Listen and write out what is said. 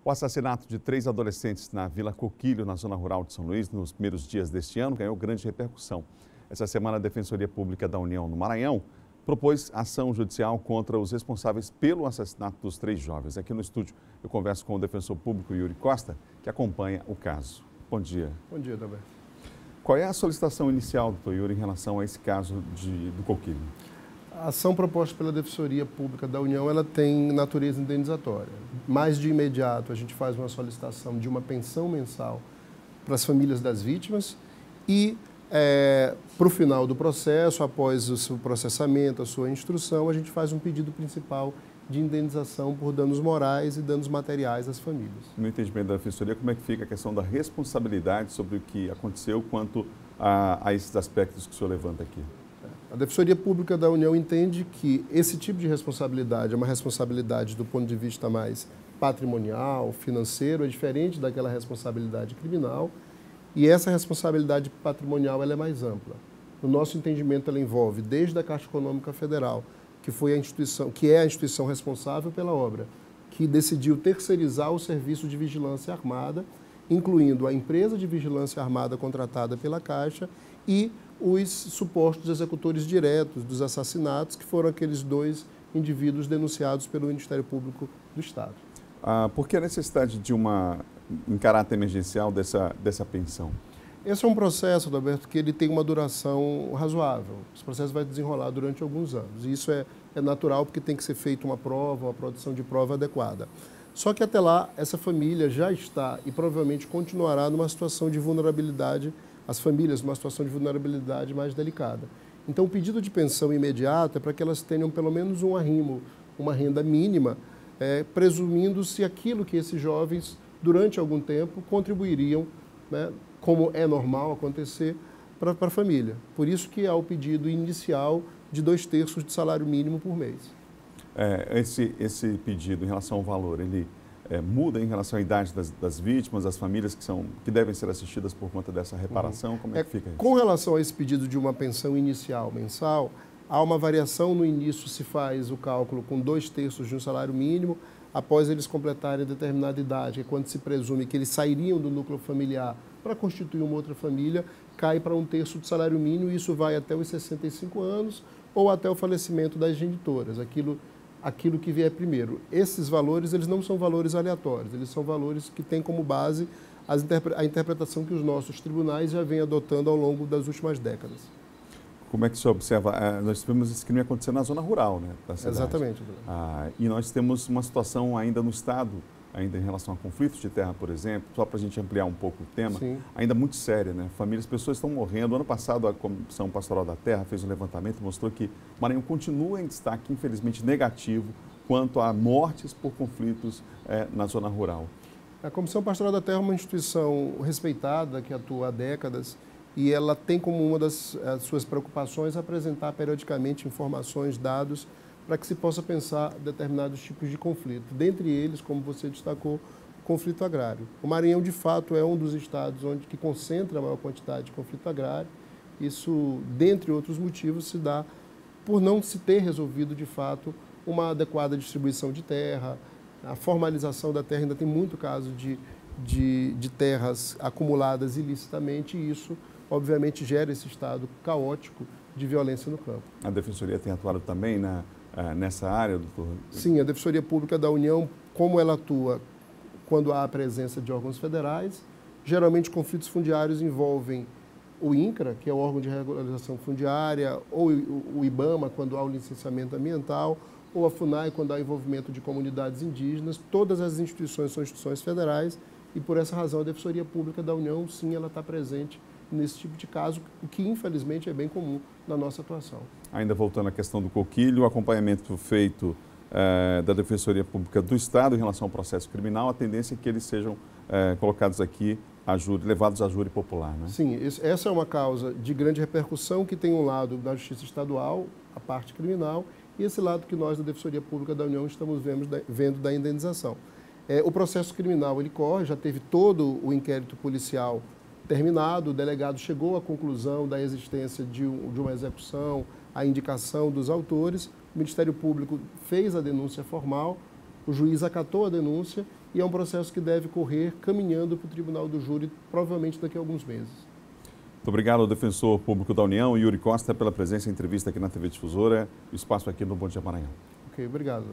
O assassinato de 3 adolescentes na Vila Coquilho, na zona rural de São Luís, nos primeiros dias deste ano, ganhou grande repercussão. Essa semana, a Defensoria Pública da União no Maranhão propôs ação judicial contra os responsáveis pelo assassinato dos 3 jovens. Aqui no estúdio, eu converso com o defensor público Yuri Costa, que acompanha o caso. Bom dia. Bom dia, Dalberto. Qual é a solicitação inicial, doutor Yuri, em relação a esse caso do Coquilho? A ação proposta pela Defensoria Pública da União, ela tem natureza indenizatória. Mais de imediato, a gente faz uma solicitação de uma pensão mensal para as famílias das vítimas e, para o final do processo, após o seu processamento, a sua instrução, a gente faz um pedido principal de indenização por danos morais e danos materiais às famílias. No entendimento da Defensoria, como é que fica a questão da responsabilidade sobre o que aconteceu quanto a esses aspectos que o senhor levanta aqui? A Defensoria Pública da União entende que esse tipo de responsabilidade é uma responsabilidade do ponto de vista mais patrimonial, financeiro, é diferente daquela responsabilidade criminal, e essa responsabilidade patrimonial ela é mais ampla. No nosso entendimento, ela envolve desde a Caixa Econômica Federal, que é a instituição responsável pela obra, que decidiu terceirizar o serviço de vigilância armada, incluindo a empresa de vigilância armada contratada pela Caixa e os supostos executores diretos dos assassinatos, que foram aqueles 2 indivíduos denunciados pelo Ministério Público do Estado. Por que a necessidade de em caráter emergencial, dessa pensão? Esse é um processo, Roberto, que ele tem uma duração razoável. Esse processo vai desenrolar durante alguns anos. E isso é natural porque tem que ser feita uma prova, uma produção de prova adequada. Só que até lá, essa família já está e provavelmente continuará numa situação de vulnerabilidade, as famílias numa situação de vulnerabilidade mais delicada. Então, o pedido de pensão imediata é para que elas tenham pelo menos um arrimo, uma renda mínima, presumindo-se aquilo que esses jovens, durante algum tempo, contribuiriam, né, como é normal acontecer, para a família. Por isso que há o pedido inicial de 2/3 de salário mínimo por mês. Esse pedido em relação ao valor, ele muda em relação à idade das vítimas, das famílias que devem ser assistidas por conta dessa reparação? Como é que fica isso? Com relação a esse pedido de uma pensão inicial mensal, há uma variação. No início se faz o cálculo com 2/3 de um salário mínimo, após eles completarem determinada idade, que é quando se presume que eles sairiam do núcleo familiar para constituir uma outra família, cai para 1/3 do salário mínimo, e isso vai até os 65 anos ou até o falecimento das genitoras, aquilo que vier primeiro. Esses valores, eles não são valores aleatórios, eles são valores que têm como base a interpretação que os nossos tribunais já vêm adotando ao longo das últimas décadas. Como é que o senhor observa? Nós tivemos esse crime acontecendo na zona rural, né, da cidade. Exatamente. E nós temos uma situação ainda no Estado, ainda em relação a conflitos de terra, por exemplo, só para a gente ampliar um pouco o tema, Sim. ainda muito séria, né? Pessoas estão morrendo. Ano passado, a Comissão Pastoral da Terra fez um levantamento e mostrou que o Maranhão continua em destaque, infelizmente, negativo quanto a mortes por conflitos na zona rural. A Comissão Pastoral da Terra é uma instituição respeitada, que atua há décadas, e ela tem como uma das suas preocupações apresentar periodicamente informações, dados, para que se possa pensar determinados tipos de conflito. Dentre eles, como você destacou, o conflito agrário. O Maranhão, de fato, é um dos estados que concentra a maior quantidade de conflito agrário. Isso, dentre outros motivos, se dá por não se ter resolvido, de fato, uma adequada distribuição de terra. A formalização da terra, ainda tem muito caso de terras acumuladas ilicitamente, e isso, obviamente, gera esse estado caótico de violência no campo. A Defensoria tem atuado também nessa área, doutor? Sim, a Defensoria Pública da União, como ela atua quando há a presença de órgãos federais, geralmente conflitos fundiários envolvem o INCRA, que é o órgão de regularização fundiária, ou o IBAMA, quando há o licenciamento ambiental, ou a FUNAI, quando há envolvimento de comunidades indígenas. Todas as instituições são instituições federais, e por essa razão a Defensoria Pública da União, sim, ela está presente nesse tipo de caso, o que infelizmente é bem comum na nossa atuação. Ainda voltando à questão do Coquilho, o acompanhamento feito da Defensoria Pública do Estado em relação ao processo criminal, a tendência é que eles sejam colocados aqui a júri, levados a júri popular, né? Sim, essa é uma causa de grande repercussão, que tem um lado da Justiça Estadual, a parte criminal, e esse lado que nós da Defensoria Pública da União estamos vendo da indenização. O processo criminal, ele corre, já teve todo o inquérito policial terminado, o delegado chegou à conclusão da existência de uma execução, a indicação dos autores, o Ministério Público fez a denúncia formal, o juiz acatou a denúncia e é um processo que deve correr caminhando para o Tribunal do Júri, provavelmente daqui a alguns meses. Muito obrigado ao defensor público da União, Yuri Costa, pela presença em entrevista aqui na TV Difusora. O espaço aqui no Bom Dia Maranhão. Ok, obrigado.